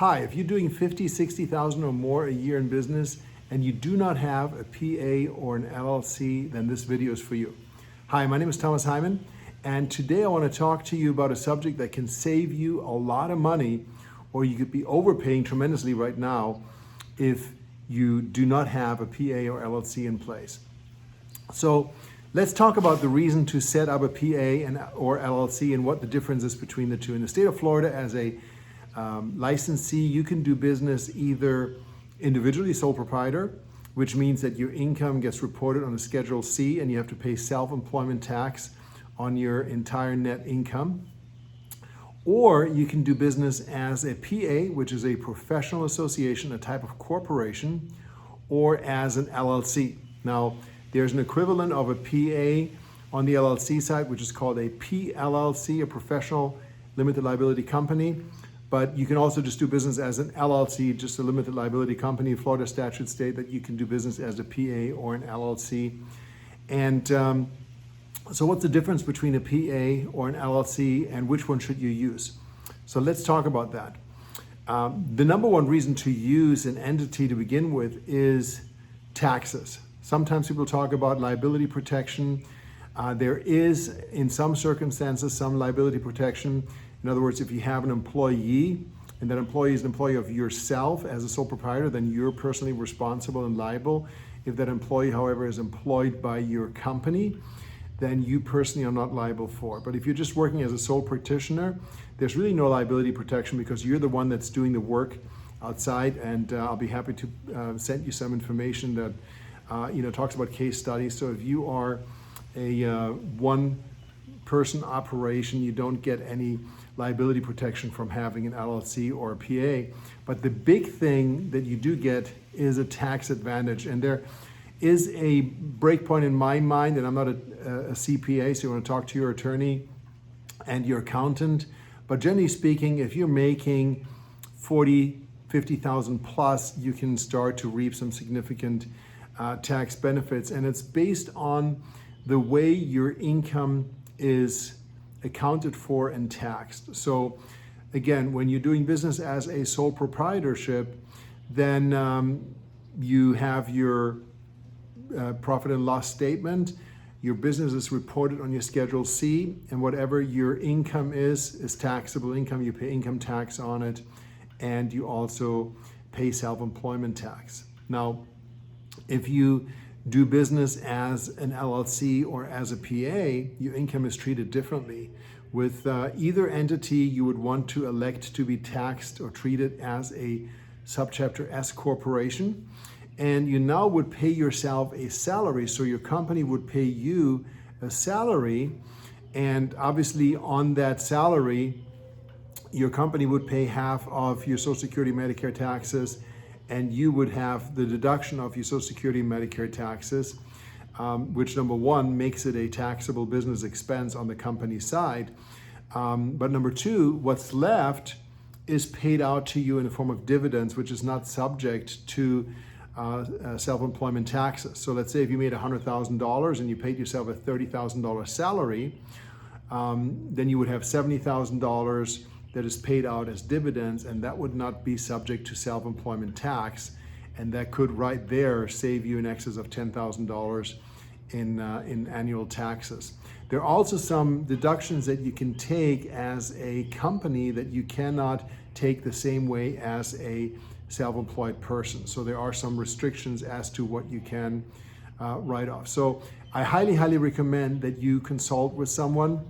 Hi, if you're doing 50, 60,000 or more a year in business and you do not have a PA or an LLC, then this video is for you. Hi, my name is Thomas Heimann, and today I want to talk to you about a subject that can save you a lot of money, or you could be overpaying tremendously right now if you do not have a PA or LLC in place. So let's talk about the reason to set up a PA or LLC and what the difference is between the two. In the state of Florida, as a licensee, you can do business either individually, sole proprietor, which means that your income gets reported on a Schedule C and you have to pay self-employment tax on your entire net income. Or you can do business as a PA, which is a professional association, a type of corporation, or as an LLC. Now, there's an equivalent of a PA on the LLC side, which is called a PLLC, a professional limited liability company. But you can also just do business as an LLC, just a limited liability company. Florida statutes state that you can do business as a PA or an LLC. And so what's the difference between a PA or an LLC, and which one should you use? So let's talk about that. The number one reason to use an entity to begin with is taxes. Sometimes people talk about liability protection. There is, in some circumstances, some liability protection. In other words, if you have an employee and that employee is an employee of yourself as a sole proprietor, then you're personally responsible and liable. If that employee, however, is employed by your company, then you personally are not liable for it. But if you're just working as a sole practitioner, there's really no liability protection because you're the one that's doing the work outside. And I'll be happy to send you some information that talks about case studies. So if you are a one-person operation, you don't get any liability protection from having an LLC or a PA. But the big thing that you do get is a tax advantage. And there is a breakpoint in my mind, and I'm not a CPA, so you want to talk to your attorney and your accountant. But generally speaking, if you're making 40, 50,000 plus, you can start to reap some significant tax benefits. And it's based on the way your income is accounted for and taxed. So again, when you're doing business as a sole proprietorship, then you have your profit and loss statement. Your business is reported on your Schedule C, and whatever your income is taxable income. You pay income tax on it, and you also pay self-employment tax. Now, if you do business as an LLC or as a PA, your income is treated differently. With either entity, you would want to elect to be taxed or treated as a subchapter S corporation. And you now would pay yourself a salary. So your company would pay you a salary. And obviously on that salary, your company would pay half of your Social Security, Medicare taxes, and you would have the deduction of your Social Security and Medicare taxes, which number one, makes it a taxable business expense on the company side. But number two, what's left is paid out to you in the form of dividends, which is not subject to self-employment taxes. So let's say if you made $100,000 and you paid yourself a $30,000 salary, then you would have $70,000 that is paid out as dividends, and that would not be subject to self-employment tax. And that could right there save you in excess of $10,000 in annual taxes. There are also some deductions that you can take as a company that you cannot take the same way as a self-employed person. So there are some restrictions as to what you can write off. So I highly, highly recommend that you consult with someone.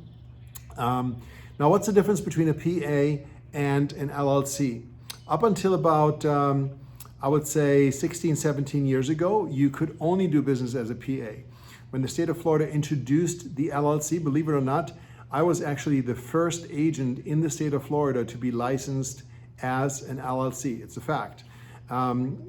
Now, what's the difference between a PA and an LLC? Up until about, I would say 16, 17 years ago, you could only do business as a PA. When the state of Florida introduced the LLC, believe it or not, I was actually the first agent in the state of Florida to be licensed as an LLC. It's a fact.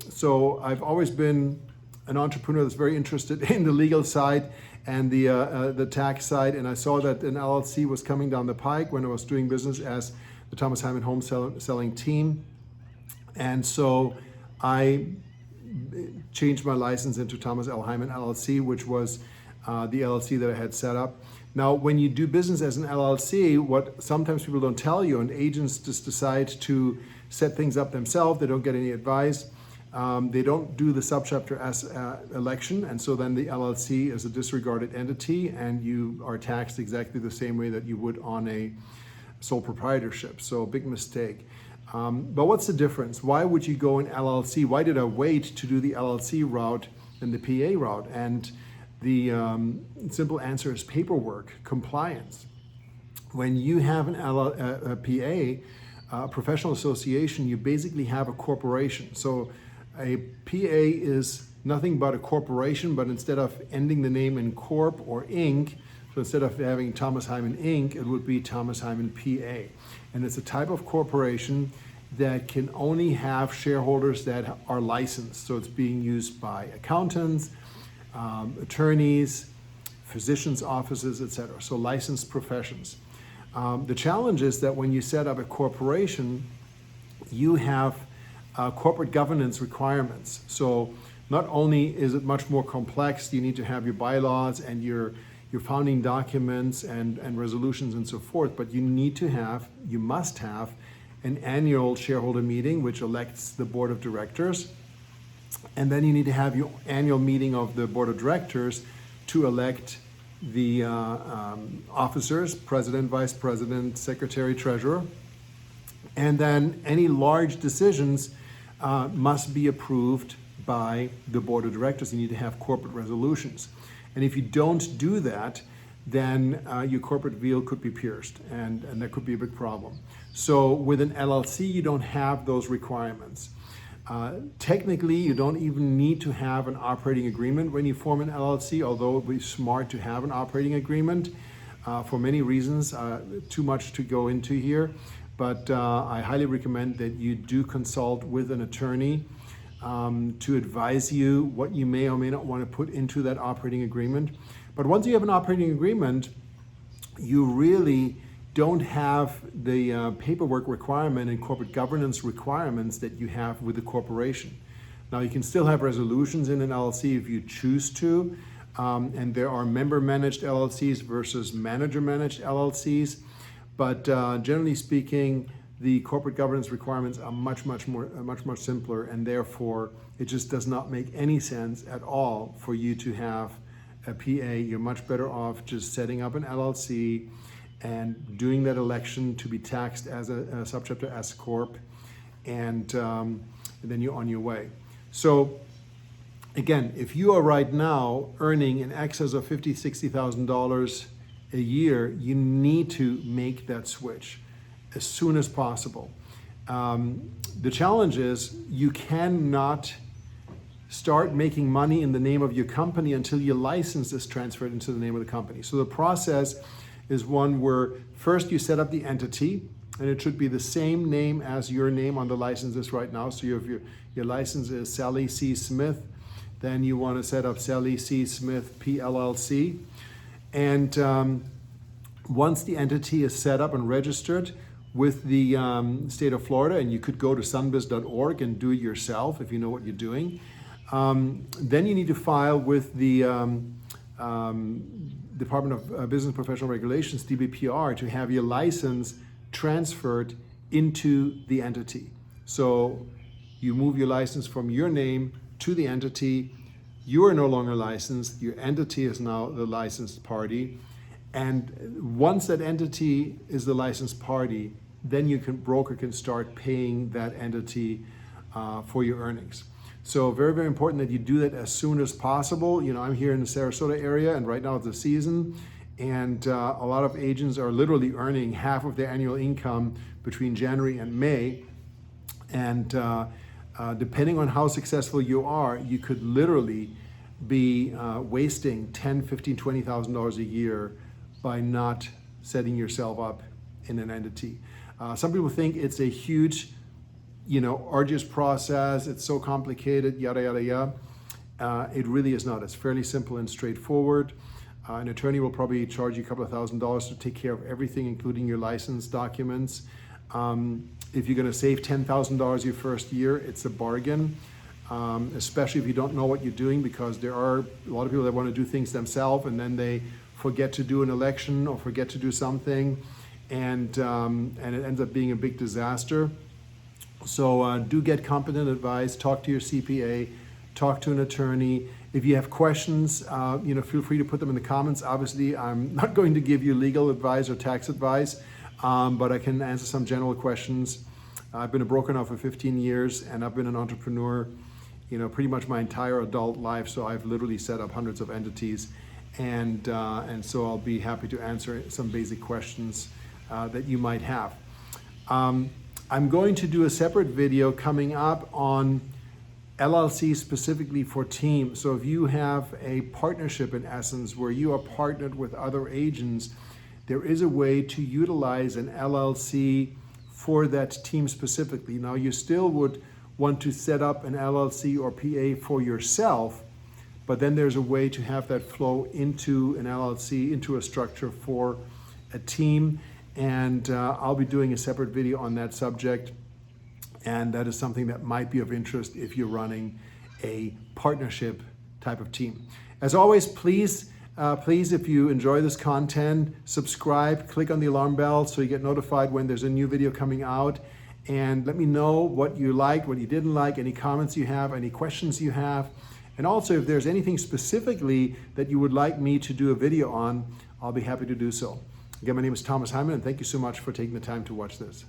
So I've always been an entrepreneur that's very interested in the legal side and the tax side, and I saw that an LLC was coming down the pike when I was doing business as the Thomas Heimann home selling team. And so I changed my license into Thomas L. Heimann LLC, which was the LLC that I had set up. Now, when you do business as an LLC, what sometimes people don't tell you, and agents just decide to set things up themselves, they don't get any advice, they don't do the subchapter S election, and so then the LLC is a disregarded entity, and you are taxed exactly the same way that you would on a sole proprietorship. So a big mistake. But what's the difference? Why would you go in LLC? Why did I wait to do the LLC route than the PA route? And the simple answer is paperwork, compliance. When you have a PA, professional association, you basically have a corporation. So a PA is nothing but a corporation, but instead of ending the name in Corp or Inc., so instead of having Thomas Heimann Inc., it would be Thomas Heimann PA. And it's a type of corporation that can only have shareholders that are licensed. So it's being used by accountants, attorneys, physicians' offices, etc. So licensed professions. The challenge is that when you set up a corporation, you have corporate governance requirements. So not only is it much more complex, you need to have your bylaws and your founding documents and resolutions and so forth, but you must have an annual shareholder meeting which elects the board of directors. And then you need to have your annual meeting of the board of directors to elect the officers, president, vice president, secretary, treasurer. And then any large decisions must be approved by the board of directors. You need to have corporate resolutions. And if you don't do that, then your corporate veil could be pierced, and that could be a big problem. So with an LLC, you don't have those requirements. Technically, you don't even need to have an operating agreement when you form an LLC, although it would be smart to have an operating agreement for many reasons, too much to go into here. But I highly recommend that you do consult with an attorney to advise you what you may or may not want to put into that operating agreement. But once you have an operating agreement, you really don't have the paperwork requirement and corporate governance requirements that you have with the corporation. Now, you can still have resolutions in an LLC if you choose to, and there are member-managed LLCs versus manager-managed LLCs, but generally speaking, the corporate governance requirements are much more simpler, and therefore it just does not make any sense at all for you to have a PA. You're much better off just setting up an LLC and doing that election to be taxed as a subchapter S Corp, and then you're on your way. So again, if you are right now earning in excess of $50,000, $60,000 a year, you need to make that switch as soon as possible. The challenge is you cannot start making money in the name of your company until your license is transferred into the name of the company. So the process is one where first you set up the entity, and it should be the same name as your name on the licenses right now. So your license is Sally C. Smith. Then you want to set up Sally C. Smith PLLC. And once the entity is set up and registered with the state of Florida, and you could go to sunbiz.org and do it yourself if you know what you're doing, then you need to file with the Department of Business and Professional Regulations, DBPR, to have your license transferred into the entity. So you move your license from your name to the entity. You are no longer licensed. Your entity is now the licensed party. And once that entity is the licensed party, then broker can start paying that entity for your earnings. So very, very important that you do that as soon as possible. You know, I'm here in the Sarasota area, and right now it's the season, and a lot of agents are literally earning half of their annual income between January and May. And depending on how successful you are, you could literally be wasting $10,000, $15,000, $20,000 a year by not setting yourself up in an entity. Some people think it's a huge, arduous process. It's so complicated, yada, yada, yada. It really is not. It's fairly simple and straightforward. An attorney will probably charge you a couple of $1,000s to take care of everything, including your license documents. If you're going to save $10,000 your first year, it's a bargain, especially if you don't know what you're doing, because there are a lot of people that want to do things themselves, and then they forget to do an election or forget to do something, and it ends up being a big disaster. So do get competent advice, talk to your CPA, talk to an attorney. If you have questions, feel free to put them in the comments. Obviously, I'm not going to give you legal advice or tax advice, but I can answer some general questions. I've been a broker now for 15 years, and I've been an entrepreneur, pretty much my entire adult life. So I've literally set up hundreds of entities, and so I'll be happy to answer some basic questions that you might have. I'm going to do a separate video coming up on LLC specifically for teams. So if you have a partnership, in essence, where you are partnered with other agents, there is a way to utilize an LLC for that team specifically. Now, you still would want to set up an LLC or PA for yourself, but then there's a way to have that flow into an LLC, into a structure for a team. And I'll be doing a separate video on that subject. And that is something that might be of interest if you're running a partnership type of team. As always, please, if you enjoy this content, subscribe, click on the alarm bell so you get notified when there's a new video coming out. And let me know what you liked, what you didn't like, any comments you have, any questions you have. And also, if there's anything specifically that you would like me to do a video on, I'll be happy to do so. Again, my name is Thomas Heimann, and thank you so much for taking the time to watch this.